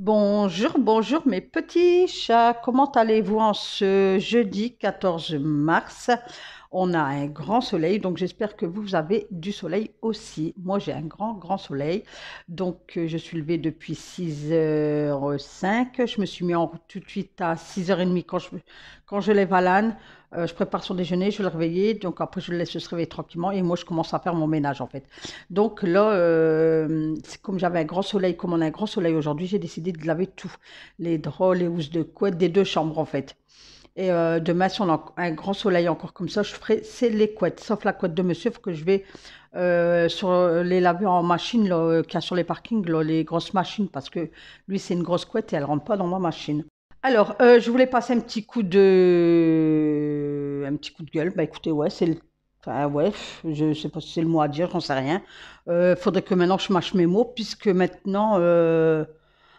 Bonjour, bonjour mes petits chats, comment allez-vous en ce jeudi 14 mars? On a un grand soleil, donc j'espère que vous avez du soleil aussi. Moi j'ai un grand soleil, donc je suis levée depuis 6h05. Je me suis mis en route tout de suite à 6h30 quand je lève Alan. Je prépare son déjeuner, je vais le réveiller, donc après je le laisse se réveiller tranquillement et moi je commence à faire mon ménage en fait. Donc là, comme j'avais un grand soleil, comme on a un grand soleil aujourd'hui, j'ai décidé de laver tout. Les draps, les housses de couette des deux chambres en fait. Et demain, si on a un grand soleil encore comme ça, je ferai, c'est les couettes, sauf la couette de monsieur, il faut que je vais les laver en machine qu'il y a sur les parkings, là, les grosses machines, parce que lui, c'est une grosse couette et elle ne rentre pas dans ma machine. Alors, je voulais passer un petit coup de gueule. Bah écoutez, ouais, enfin, ouais, je sais pas si c'est le mot à dire, j'en sais rien. Faudrait que maintenant je mâche mes mots, puisque maintenant,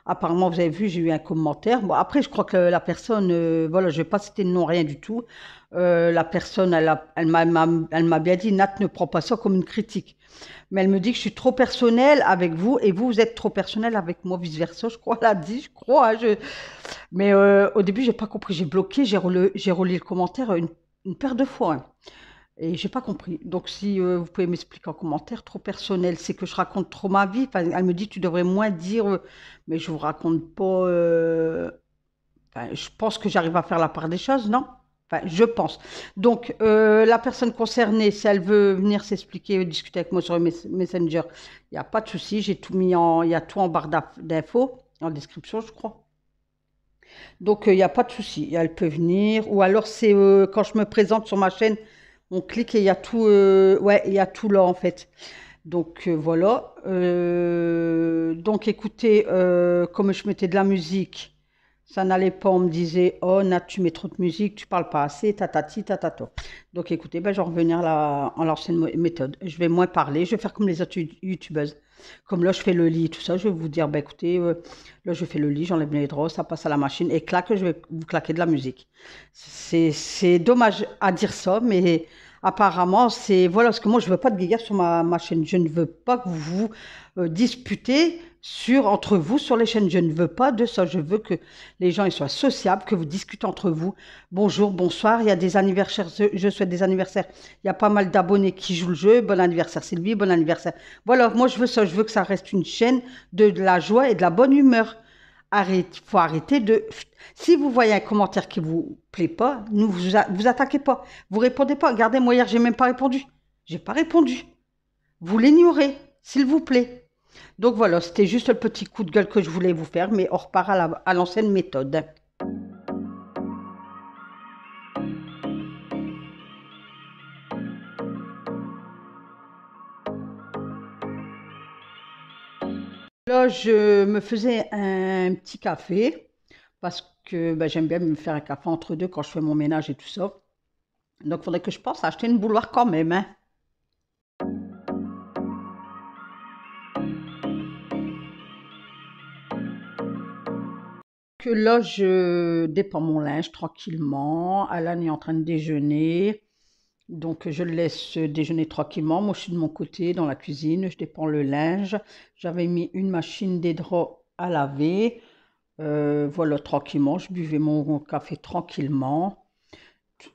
apparemment, vous avez vu, j'ai eu un commentaire. Bon, après, je crois que la personne, voilà, je vais pas citer de nom, rien du tout. La personne, elle m'a bien dit, Nat, ne prends pas ça comme une critique. Mais elle me dit que je suis trop personnelle avec vous et vous êtes trop personnel avec moi, vice-versa, je crois, elle a dit, je crois, hein. Mais au début, j'ai pas compris. J'ai bloqué, j'ai relu le commentaire une paire de fois, hein. Et j'ai pas compris. Donc, si vous pouvez m'expliquer en commentaire, trop personnel, c'est que je raconte trop ma vie. Enfin, elle me dit, tu devrais moins dire, mais je vous raconte pas. Enfin, je pense que j'arrive à faire la part des choses, non? Enfin, je pense. Donc, la personne concernée, si elle veut venir s'expliquer, discuter avec moi sur Messenger, il n'y a pas de souci. J'ai tout mis il y a tout en barre d'infos, en description, je crois. Donc, il n'y a pas de souci. Elle peut venir. Ou alors, c'est quand je me présente sur ma chaîne, on clique et il y a tout, ouais, il y a tout là, en fait. Donc, voilà. Donc, écoutez, comme je mettais de la musique, ça n'allait pas. On me disait, oh, Nat, tu mets trop de musique, tu parles pas assez, tatati, tatato. Donc, écoutez, ben, je vais revenir à l'ancienne méthode. Je vais moins parler. Je vais faire comme les autres youtubeuses. Comme là, je fais le lit, tout ça, je vais vous dire, ben, écoutez, là, je fais le lit, j'enlève les draps, ça passe à la machine et clac, je vais vous claquer de la musique. C'est dommage à dire ça, mais apparemment, c'est voilà, parce que moi, je veux pas de guéguerre sur ma chaîne. Je ne veux pas que vous vous disputez entre vous sur les chaînes. Je ne veux pas de ça. Je veux que les gens ils soient sociables, que vous discutez entre vous. Bonjour, bonsoir. Il y a des anniversaires. Je souhaite des anniversaires. Il y a pas mal d'abonnés qui jouent le jeu. Bon anniversaire Sylvie, bon anniversaire. Voilà, moi, je veux ça. Je veux que ça reste une chaîne de la joie et de la bonne humeur. Arrête, faut arrêter de. Si vous voyez un commentaire qui vous plaît pas, ne vous attaquez pas. Vous répondez pas. Regardez, moi hier, j'ai même pas répondu. J'ai pas répondu. Vous l'ignorez, s'il vous plaît. Donc voilà, c'était juste le petit coup de gueule que je voulais vous faire, mais on repart à l'ancienne méthode. Là, je me faisais un petit café parce que ben, j'aime bien me faire un café entre deux quand je fais mon ménage et tout ça. Donc, il faudrait que je pense à acheter une bouilloire quand même, hein. Que là, je dépends mon linge tranquillement. Alan est en train de déjeuner. Donc, je le laisse déjeuner tranquillement. Moi, je suis de mon côté dans la cuisine. Je dépends le linge. J'avais mis une machine des draps à laver. Voilà, tranquillement. Je buvais mon café tranquillement.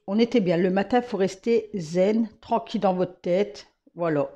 On était bien. Le matin, il faut rester zen, tranquille dans votre tête. Voilà.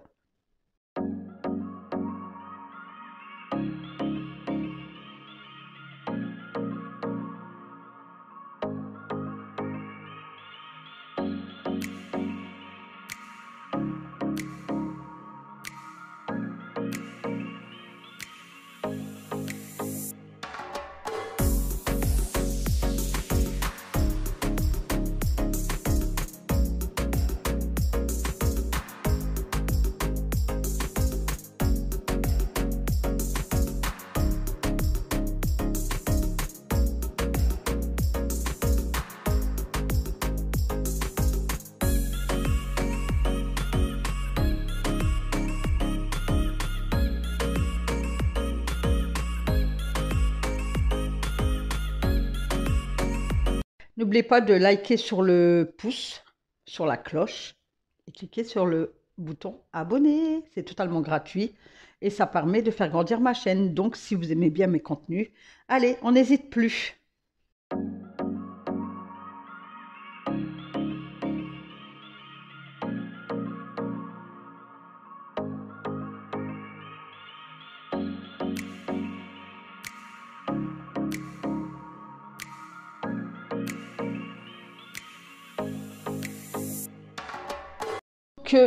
N'oubliez pas de liker sur le pouce, sur la cloche, et cliquer sur le bouton abonner. C'est totalement gratuit et ça permet de faire grandir ma chaîne. Donc, si vous aimez bien mes contenus, allez, on n'hésite plus.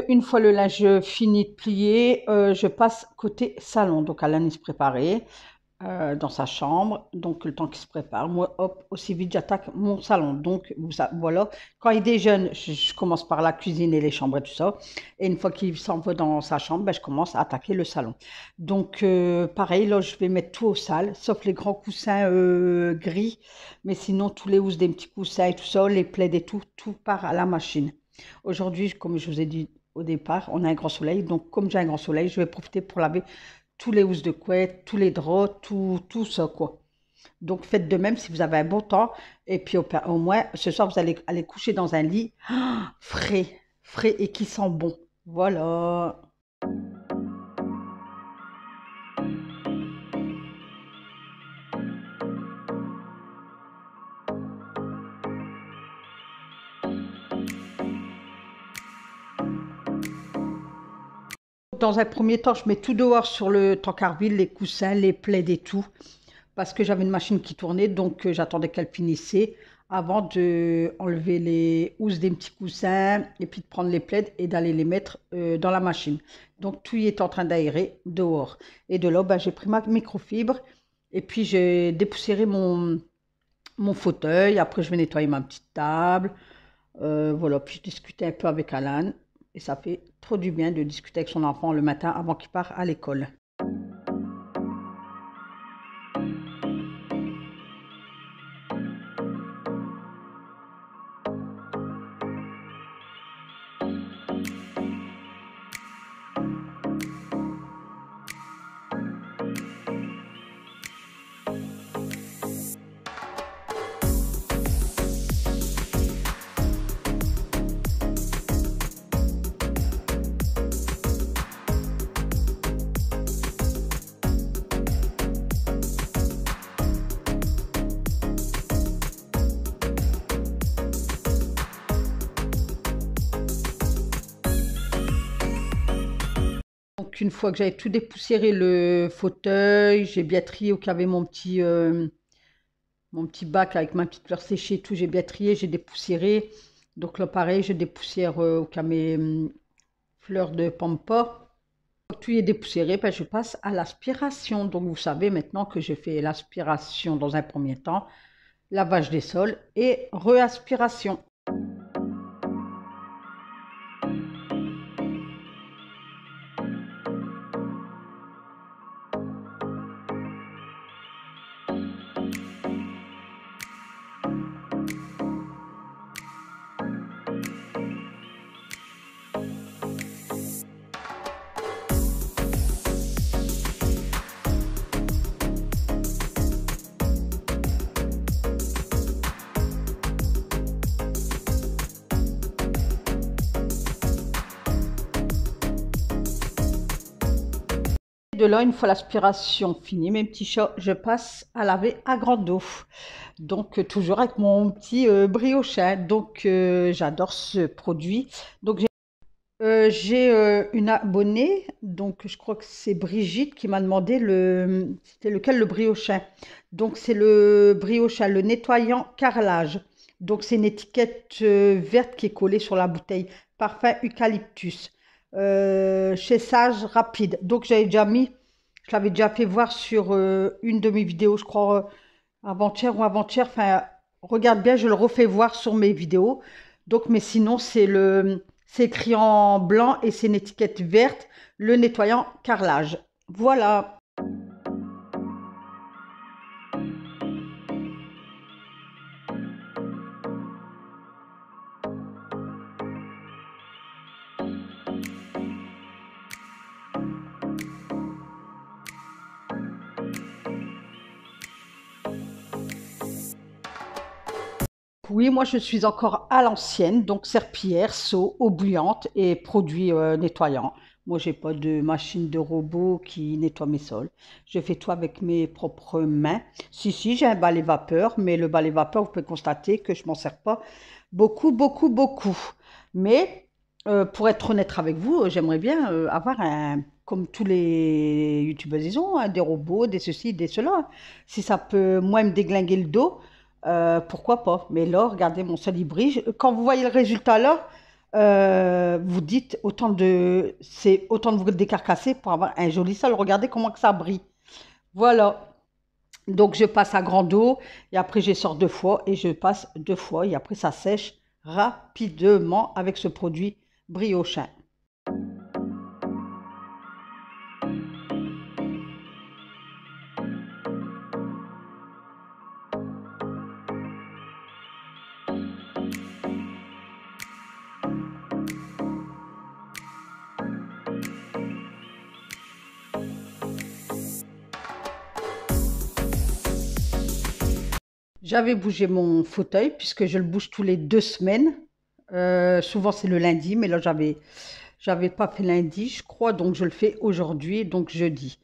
Une fois le linge fini de plier, je passe côté salon. Donc Alan il se préparait dans sa chambre. Donc le temps qu'il se prépare, moi hop, aussi vite j'attaque mon salon. Donc voilà, quand il déjeune, je commence par la cuisine et les chambres et tout ça. Et une fois qu'il s'en va dans sa chambre, ben, je commence à attaquer le salon. Donc pareil, là je vais mettre tout au sale, sauf les grands coussins gris. Mais sinon tous les housses des petits coussins et tout ça, les plaids et tout, tout part à la machine. Aujourd'hui, comme je vous ai dit au départ, on a un grand soleil. Donc, comme j'ai un grand soleil, je vais profiter pour laver tous les housses de couette, tous les draps, tout ça, quoi. Donc, faites de même si vous avez un bon temps. Et puis, au moins, ce soir, vous allez aller coucher dans un lit frais, frais et qui sent bon. Voilà. Dans un premier temps, je mets tout dehors sur le tankerville, les coussins, les plaids et tout. Parce que j'avais une machine qui tournait, donc j'attendais qu'elle finissait avant de enlever les housses des petits coussins et puis de prendre les plaids et d'aller les mettre dans la machine. Donc tout y est en train d'aérer dehors. Et de là, ben, j'ai pris ma microfibre et puis j'ai dépoussiéré mon fauteuil. Après, je vais nettoyer ma petite table. Voilà, puis je discutais un peu avec Alan. Et ça fait trop du bien de discuter avec son enfant le matin avant qu'il parte à l'école. Donc, une fois que j'avais tout dépoussiéré le fauteuil, j'ai bien trié où il y avait mon petit bac avec ma petite fleur séchée et tout. J'ai bien trié, j'ai dépoussiéré. Donc là, pareil, je dépoussière où il y a mes fleurs de pampa. Tout est dépoussiéré, ben, je passe à l'aspiration. Donc, vous savez maintenant que j'ai fait l'aspiration dans un premier temps, lavage des sols et réaspiration. De là, une fois l'aspiration finie, mes petits chats, je passe à laver à grande eau. Donc, toujours avec mon petit briochin. Donc, j'adore ce produit. Donc, j'ai une abonnée, donc je crois que c'est Brigitte qui m'a demandé c'était lequel le briochin. Donc, c'est le briochin, le nettoyant carrelage. Donc, c'est une étiquette verte qui est collée sur la bouteille. Parfum eucalyptus. Chez Sage rapide. Donc, je l'avais déjà fait voir sur une de mes vidéos, je crois, avant-hier ou avant-hier. Enfin, regarde bien, je le refais voir sur mes vidéos. Donc, mais sinon, c'est écrit en blanc et c'est une étiquette verte, le nettoyant carrelage. Voilà. Oui, moi je suis encore à l'ancienne, donc serpillière, seau, eau bouillante et produits nettoyants. Moi, j'ai pas de machine de robot qui nettoie mes sols. Je fais tout avec mes propres mains. Si, j'ai un balai vapeur, mais le balai vapeur, vous pouvez constater que je m'en sers pas beaucoup, beaucoup, beaucoup. Mais pour être honnête avec vous, j'aimerais bien avoir un, comme tous les youtubeurs, ils ont hein, des robots, des ceci, des cela. Si ça peut, moi, me déglinguer le dos. Pourquoi pas? Mais là, regardez, mon sol, il brille. Quand vous voyez le résultat là, vous dites c'est autant de vous décarcasser pour avoir un joli sol. Regardez comment que ça brille. Voilà. Donc, je passe à grande eau et après, je sors deux fois et je passe deux fois et après, ça sèche rapidement avec ce produit briochin. J'avais bougé mon fauteuil puisque je le bouge tous les 2 semaines. Souvent, c'est le lundi, mais là, j'avais pas fait lundi, je crois, donc je le fais aujourd'hui, donc jeudi.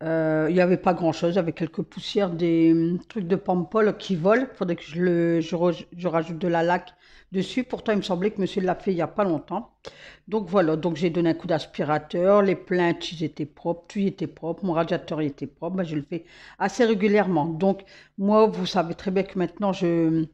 Il n'y avait pas grand-chose, avec quelques poussières, des trucs de pampol qui volent. Il faudrait que je rajoute de la laque dessus. Pourtant, il me semblait que monsieur l'a fait il n'y a pas longtemps. Donc voilà, donc j'ai donné un coup d'aspirateur. Les plaintes, ils étaient propres, tout y était propre. Mon radiateur, il était propre. Ben, je le fais assez régulièrement. Donc moi, vous savez très bien que maintenant, je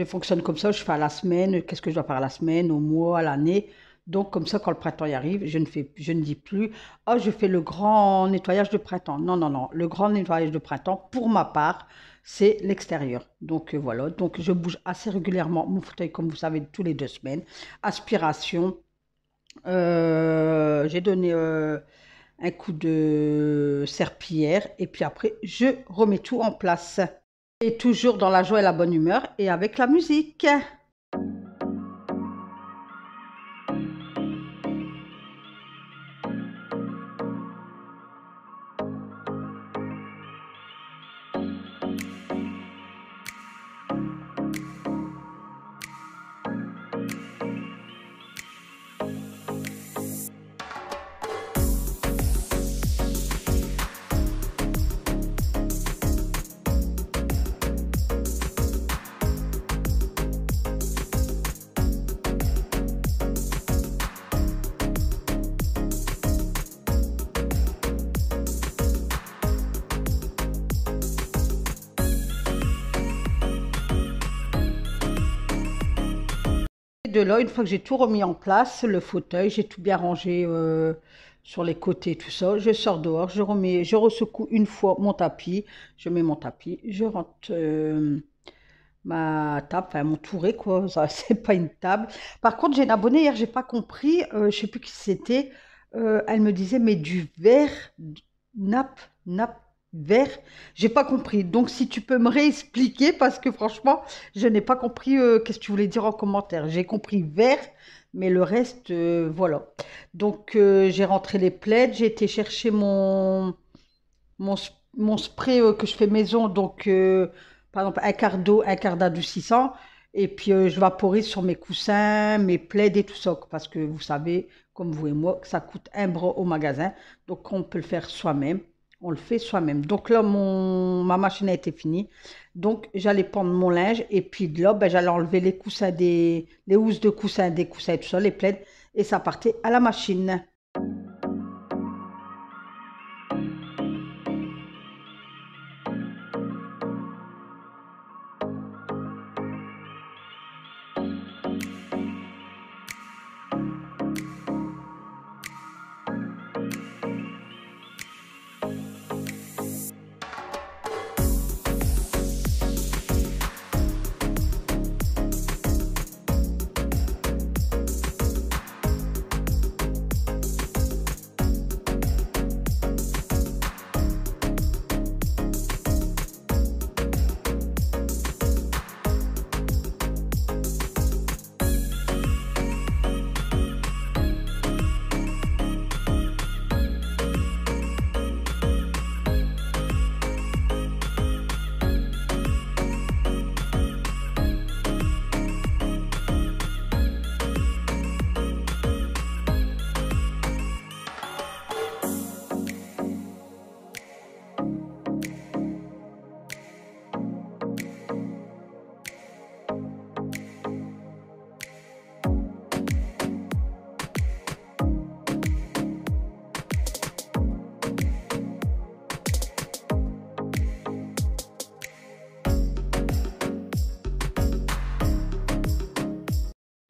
fonctionne comme ça. Je fais à la semaine. Qu'est-ce que je dois faire à la semaine, au mois, à l'année? Donc, comme ça, quand le printemps y arrive, je ne dis plus, oh, je fais le grand nettoyage de printemps. Non, non, non. Le grand nettoyage de printemps, pour ma part, c'est l'extérieur. Donc, voilà. Donc, je bouge assez régulièrement mon fauteuil, comme vous savez, tous les 2 semaines. Aspiration. J'ai donné un coup de serpillière. Et puis après, je remets tout en place. Et toujours dans la joie et la bonne humeur et avec la musique. De là, une fois que j'ai tout remis en place, le fauteuil, j'ai tout bien rangé sur les côtés, tout ça, je sors dehors, je ressecoue une fois mon tapis, je mets mon tapis, je rentre ma table, enfin mon touret, quoi, ça, c'est pas une table. Par contre, j'ai une abonnée hier, j'ai pas compris, je sais plus qui c'était, elle me disait, mais du verre, nappe, verre, j'ai pas compris. Donc, si tu peux me réexpliquer, parce que franchement, je n'ai pas compris qu'est-ce que tu voulais dire en commentaire. J'ai compris verre, mais le reste, voilà. Donc, j'ai rentré les plaids, j'ai été chercher mon spray que je fais maison, donc par exemple un quart d'eau, un quart d'adoucissant, et puis je vaporise sur mes coussins, mes plaids et tout ça, parce que vous savez, comme vous et moi, que ça coûte un bras au magasin, donc on peut le faire soi-même, on le fait soi-même. Donc là, ma machine a été finie, donc j'allais prendre mon linge, et puis de là, ben, j'allais enlever les coussins les housses de coussins, des coussins et tout ça, les plaids, et ça partait à la machine.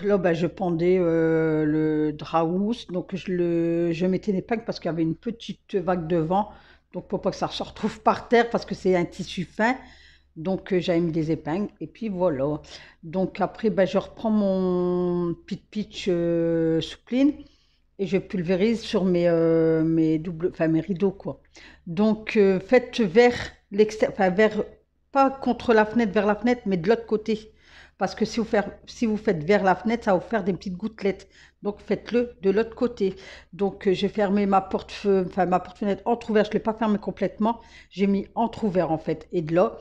Là, ben, je pendais le drap housse, donc je mettais l'épingle parce qu'il y avait une petite vague de vent, donc pour pas que ça se retrouve par terre parce que c'est un tissu fin, donc j'avais mis des épingles et puis voilà. Donc après, ben, je reprends mon pit pitch soupline et je pulvérise sur mes doubles, enfin mes rideaux quoi. Donc faites vers l'extérieur, enfin vers, pas contre la fenêtre, vers la fenêtre, mais de l'autre côté. Parce que si vous faites vers la fenêtre, ça va vous faire des petites gouttelettes. Donc faites-le de l'autre côté. Donc j'ai fermé ma porte-fenêtre, enfin ma porte-fenêtre entrouverte, je ne l'ai pas fermée complètement. J'ai mis entrouvert en fait. Et de là,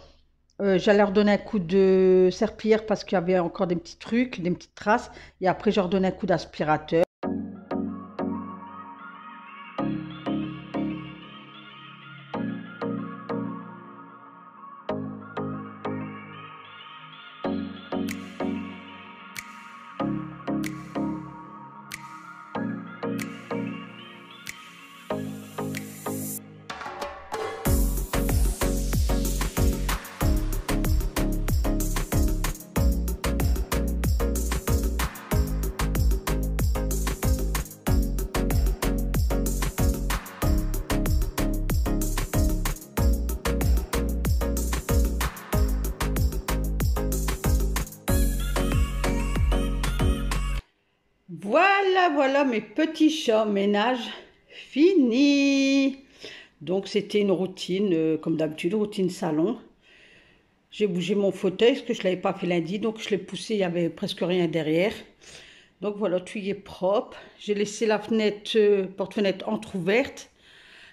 j'allais redonner un coup de serpillière parce qu'il y avait encore des petits trucs, des petites traces. Et après, je redonnais un coup d'aspirateur. Voilà, voilà mes petits chats, ménage fini. Donc c'était une routine, comme d'habitude, routine salon. J'ai bougé mon fauteuil parce que je ne l'avais pas fait lundi, donc je l'ai poussé, il n'y avait presque rien derrière. Donc voilà, tout y est propre. J'ai laissé la fenêtre, porte-fenêtre entrouverte.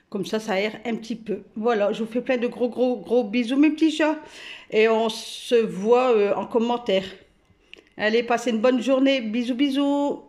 Comme ça aère un petit peu. Voilà, je vous fais plein de gros, gros, gros bisous mes petits chats. Et on se voit en commentaire. Allez, passez une bonne journée. Bisous, bisous.